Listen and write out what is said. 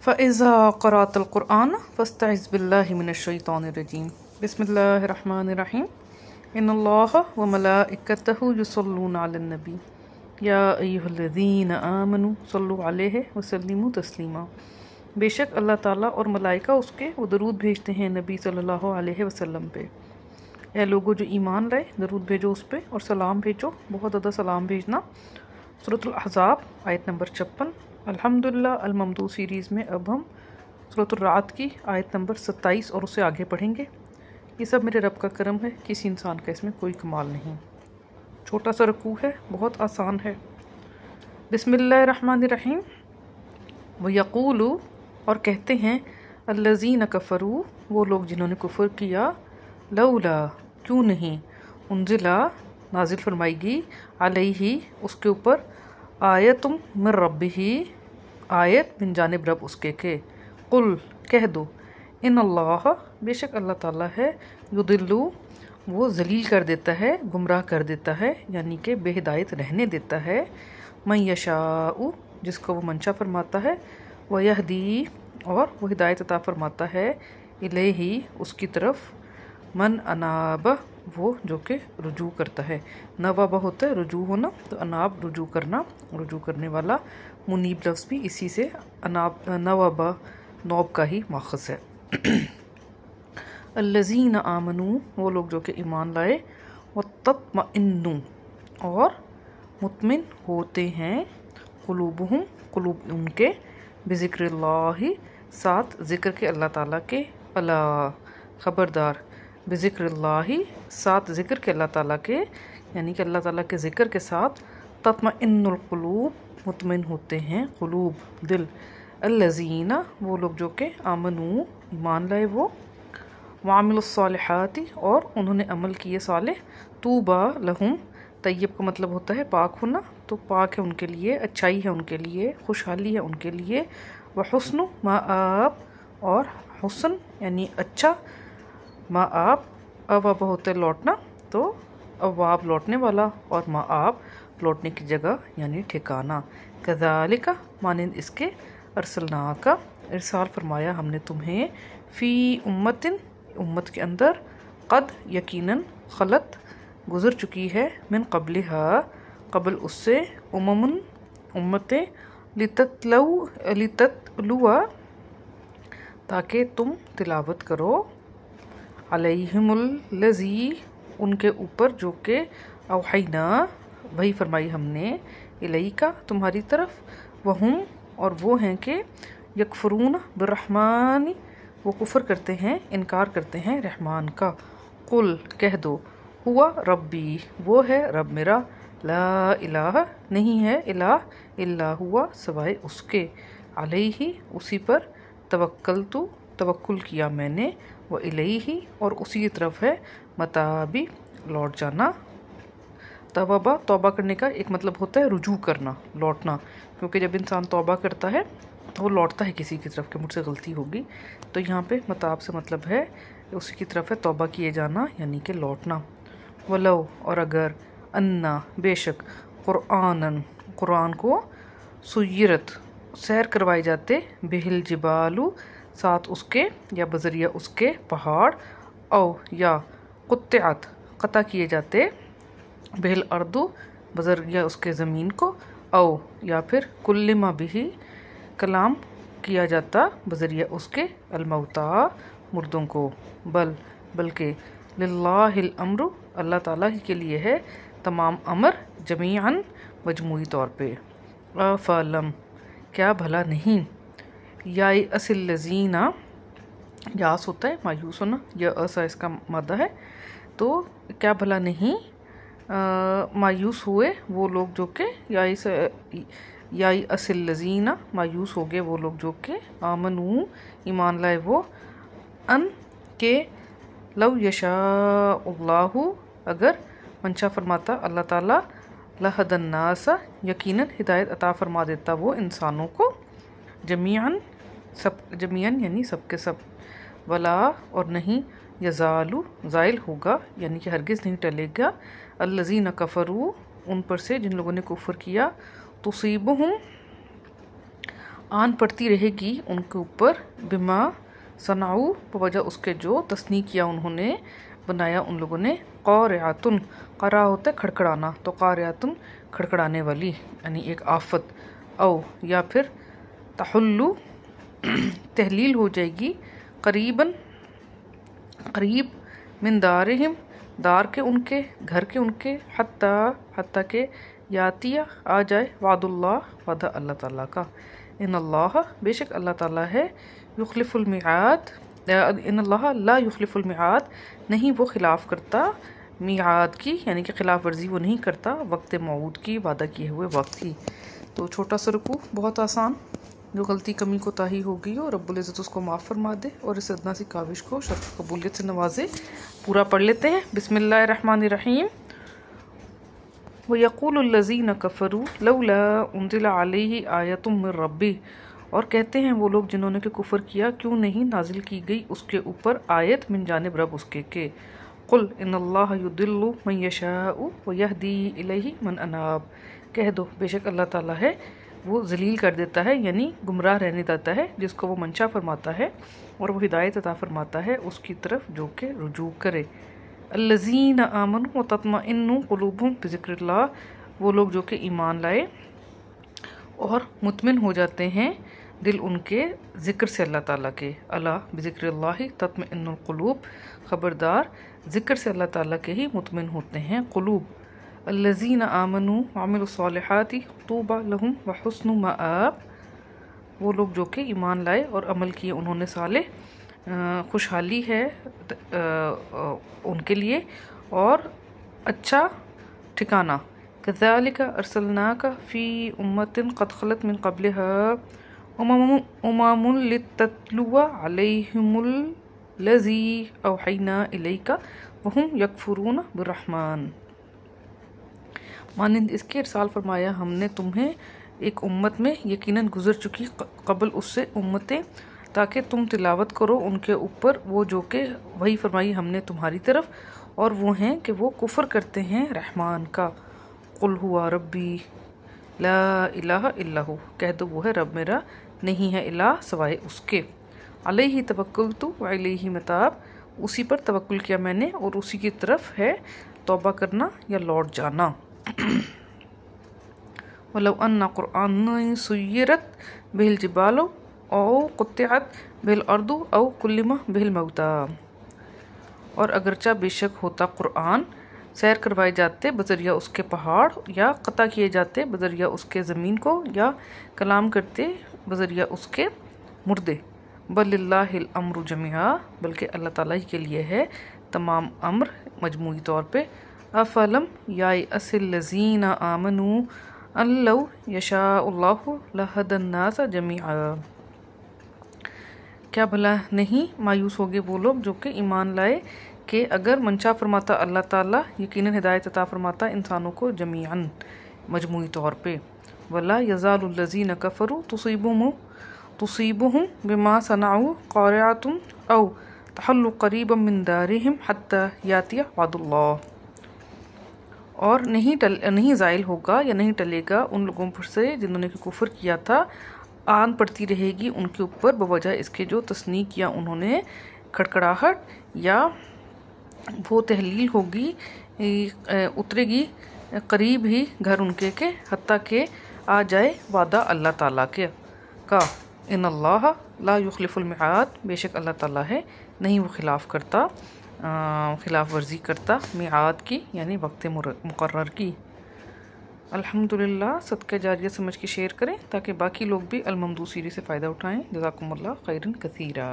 فَإِذَا قَرَأْتَ الْقُرْآنَ فَاسْتَعِذْ بِاللَّهِ مِنَ الشَّيْطَانِ الرَّجِيمِ بسم الله الرحمن الرحيم إن الله وملائكته يصلون على النبي يا أيها الذين آمنوا صلوا عليه وسلموا تسلیما۔ بے شک اللہ تعالیٰ اور ملائکہ اس کے وہ درود بھیجتے ہیں نبی صلی اللہ علیہ وسلم پہ۔ اے لوگو جو ایمان لائے درود بھیجو اس پہ اور سلام بھیجو، بہت زیادہ سلام بھیجنا۔ سورۃ الاحزاب آیت نمبر 56۔ الحمدللہ الممدوح سیریز میں اب ہم سورۃ الرعد کی آیت نمبر 27 اور اسے آگے پڑھیں گے۔ یہ سب میرے رب کا کرم ہے، کسی انسان کا اس میں کوئی کمال نہیں۔ چھوٹا سا رکوع ہے، بہت آسان ہے۔ بسم اللہ الرحمن الرحیم۔ وَيَقُولُ اور کہتے ہیں الَّذِينَ كَفَرُوا وہ لوگ جنہوں نے کفر کیا، لولا کیوں نہیں، انزلہ نازل فرمائی گی، علیہ اس کے اوپر، آیتم من ربہ آیت من جانب رب اس کے قل کہہ دو، ان اللہ بے شک اللہ تعالیٰ ہے، یضل وہ ذلیل کر دیتا ہے، گمراہ کر دیتا ہے، یعنی کہ بے ہدایت رہنے دیتا ہے، من یشاء جس کو وہ منشا فرماتا ہے، ویہدی اور وہ ہدایت عطا فرماتا ہے، الیہ اس کی طرف، من اناب وہ جو کہ رجوع کرتا ہے۔ نوابہ ہوتا ہے رجوع ہونا، تو اناب رجوع کرنا، رجوع کرنے والا۔ منیب لفظ بھی اسی سے اناب نوابہ نوب کا ہی ماخذ ہے۔ الذین آمنوا وہ لوگ جو کہ ایمان لائے، وتطمئن اور مطمئن ہوتے ہیں، قلوبہم قلوب ان کے، بذکر اللہ ساتھ ذکر کے اللہ تعالیٰ کے، الا خبردار، بذکر اللہ ساتھ ذکر کے اللہ تعالیٰ کے، یعنی کہ اللہ تعالیٰ کے ذکر کے ساتھ تطمئن القلوب مطمئن ہوتے ہیں قلوب دل، الذین وہ لوگ جو کہ آمنوا ایمان لائے وہ، وعملوا الصالحات اور انہوں نے عمل کیے صالح، طوبی لہم طیب کا مطلب ہوتا ہے پاک ہونا، تو پاک ہے ان کے لیے، اچھائی ہے ان کے لیے، خوشحالی ہے ان کے لیے، وحسن مآب اور حسن یعنی اچھا، مآب اواب ہوتا ہے لوٹنا، تو اواب لوٹنے والا، اور مآب لوٹنے کی جگہ یعنی ٹھکانہ۔ کذالک مانند اس کے، ارسلناک ارسال فرمایا ہم نے تمہیں، فی امت کے اندر، قد یقیناً، خلط گزر چکی ہے، من قبلہا قبل اس سے، امتیں، لتتلو تاکہ تم تلاوت کرو، علیہم الذی ان کے اوپر جو کہ، اوحینا وہی فرمائی ہم نے، الیکا تمہاری طرف، وہم اور وہ ہیں کہ، یکفرون بالرحمن وہ کفر کرتے ہیں، انکار کرتے ہیں رحمان کا، قل کہہ دو، ہوا ربی وہ ہے رب میرا، لا الہ نہیں ہے الہ الا ہوا سوائے اس کے، علیہ اسی پر، توکلت توکل کیا میں نے، وإلیہ اور اسی کی طرف ہے، متابی لوٹ جانا۔ توبہ توبہ کرنے کا ایک مطلب ہوتا ہے رجوع کرنا، لوٹنا، کیونکہ جب انسان توبہ کرتا ہے تو وہ لوٹتا ہے کسی کی طرف کہ مجھ سے غلطی ہوگی، تو یہاں پہ متاب سے مطلب ہے اسی کی طرف ہے توبہ کیے جانا یعنی کہ لوٹنا۔ ولو اور اگر، انا بے شک، قرآن کو، سیرت سیر کروائے جاتے، بہل جبالو ساتھ اس کے، یا بذریعہ اس کے پہاڑ، او یا قطعت قطع کیے جاتے، بہل اردو بذریعہ اس کے زمین کو، او یا پھر کلم بھی کلام کیا جاتا بذریعہ اس کے، الموتا مردوں کو، بلکہ، للہ الامر اللہ تعالیٰ ہی کے لیے ہے تمام امر، جمیعاً مجموعی طور پہ، افلم کیا بھلا نہیں، یائس الذین یاس ہوتا ہے مایوس ہونا، یأس اس کا مادہ ہے، تو کیا بھلا نہیں مایوس ہوئے وہ لوگ جو کہ، یائس الذین مایوس ہو گئے وہ لوگ جو کہ، آمنوا ایمان لائے وہ، ان کہ، لو یشاء اللہ اگر منشا فرماتا اللہ تعالیٰ، لہدی الناس یقیناً ہدایت عطا فرما دیتا وہ انسانوں کو، جمیعاً یعنی سب کے سب، ولا اور نہیں، یزالو زائل ہوگا یعنی کہ ہرگز نہیں ٹلے گا، الذین کفروا ان پر سے جن لوگوں نے کفر کیا، تصیبہم आन पड़ती रहेगी उनके ऊपर बिमा सनाऊ बवजह उसके जो तस्नी किया उन्होंने बनाया उन लोगों ने क़ारिअतुन क़रा होता है खड़खड़ाना तो क़ारिअतुन खड़खड़ाने वाली यानी एक आफत औ या फिर तहुल्लु तहलील हो जाएगी करीबन करीब मिन दारिहिम दार के उनके घर के उनके हत्ता के यातिया आ जाए वादुल्लाह वादा अल्लाह ताला का इन अल्लाह बेशक अल्लाह ताला है युखलिफुल मिआद इन अल्लाह ला युखलिफुल मिआद नहीं वो खिलाफ़ करता मिआद की यानी कि खिलाफ़ वर्जी वो नहीं करता वक्त मऊद की वादा किए हुए वक्त की। तो छोटा सा रुकू बहुत आसान, जो गलती कमी कोताही होगी और रब्बुल इज़्ज़त उसको माफ़ फरमा दे और इस अदना सी काविश को शर्फ कबूलियत से नवाजे। पूरा पढ़ लेते हैं। बिस्मिल्लाहिर्रहमानिर्रहीम। वयक़ूलुल्लज़ीन कफ़रू लौला उन्ज़िला अलैहि आयतुम मिर रब्बी, और कहते हैं वो लोग जिन्होंने कि कुफ़र किया क्यों नहीं नाजिल की गई उसके ऊपर आयत मिन जानिब रब उसके के। कुल इन्नल्लाह युदिल्लु मन यशाउ व यहदी इलैहि मन अनाब, कह दो बेशक अल्लाह ताला है वो जलील कर देता है यानी गुमराह रहने देता है जिसको वो मंशा फरमाता है और वो हिदायत अता फरमाता है उसकी तरफ जो कि रुजू करे। अल्लज़ीन आमनु व तत्मइन्नु क़ुलूबुहुम बिज़िक्रिल्लाह, वो लोग जो कि ईमान लाए और मुतमिन हो जाते हैं दिल उनके ज़िक्र से अल्लाह ताला के। अला बिज़िक्रिल्लाहि तत्मइन्नुल क़ुलूब, ख़बरदार ज़िक्र से अल्लाह ताला के ही मुतमिन होते हैं क़ुलूब। अल्लज़ीन आमनु व अमिलुस्सॉलिहाति तूबा लहुम व हुस्नु मआब, वो लोग जो कि ईमान लाए और अमल किए उन्होंने साले, खुशहाली है उनके लिए और अच्छा ठिकाना। कज़ालिका अरसलनाका फ़ी उम्मतिन क़द ख़लत मिन क़ब्लिहा उममुन लितत्लुवा अलैहिमुल लज़ी औहैना इलैका वहुम यकफ़ुरून बिर्रहमान। मानिंद इसके इरसाल फरमाया हमने तुम्हें एक उम्मत में यकीनन गुजर चुकी कबल उससे उम्मतें, ताकि तुम तिलावत करो उनके ऊपर वो जो कि वही फरमाई हमने तुम्हारी तरफ, और वो हैं कि वो कुफ़र करते हैं रहमान का। कुल हुआ रब्बी ला इलाहा इल्लहु, कह दो वो है रब मेरा नहीं है इलाह सवाए उसके। अलैहि तवक्कलतु व इलैहि मताब, उसी पर तवक्कुल किया मैंने और उसी की तरफ है तौबा करना या लौट जाना। वलौ अन्ना क़ुरआन सुय्यरत बिल जिबालु औ क़ुत्तिअत बिल अर्दु औ कुल्लिमा बिल मौता, और अगरचा बेशक होता क़ुरआन सैर करवाए जाते बजरिया उसके पहाड़ या क़ता किए जाते बजरिया उसके ज़मीन को या कलाम करते बजरिया उसके मुर्दे। बलिल्लाहिल अम्रु जमीआ, बल्कि अल्लाह ताला ही के लिए है तमाम अम्र मजमूई तौर पे। अफलम याई असिल्लज़ीना आमनु अल्लौ यशाउल्लाहु लहदन्नास जमीआ, क्या भला नहीं मायूस हो गए वो लोग जो कि ईमान लाए कि अगर मंशा फरमाता अल्लाह ताला यकीनन हिदायत अता फरमाता इंसानों को जमीअन मजमूई तौर पे। वला यज़ालुल्लज़ीन कफ़रू तुसीबुहुम बिमा सनाउ क़ारिअतुन औ तहल्लु क़रीबम मिन दारिहिम हत्ता यातिया वादुल्लाह, और नहीं ज़ाइल होगा या नहीं टलेगा उन लोगों पर से जिन्होंने कुफ़र किया था, आन पड़ती रहेगी उनके ऊपर बवजह इसके जो तस्नी किया उन्होंने खड़खड़ाहट, या वो तहलील होगी उतरेगी करीब ही घर उनके के हत्ता के आ जाए वादा अल्लाह ताला के का। इन अल्लाह ला युखलिफुल मिआद, बेशक अल्लाह ताला है नहीं वो खिलाफ़ करता खिलाफ़ वर्जी करता मिआद की यानी वक्त मुकर्रर की। अल्हम्दुलिल्लाह, सदका जारिया समझ के शेयर करें ताकि बाकी लोग भी अल ममदू सीरीज़ से फ़ायदा उठाएँ। जज़ाकुमुल्लाह खैरन कसीरा।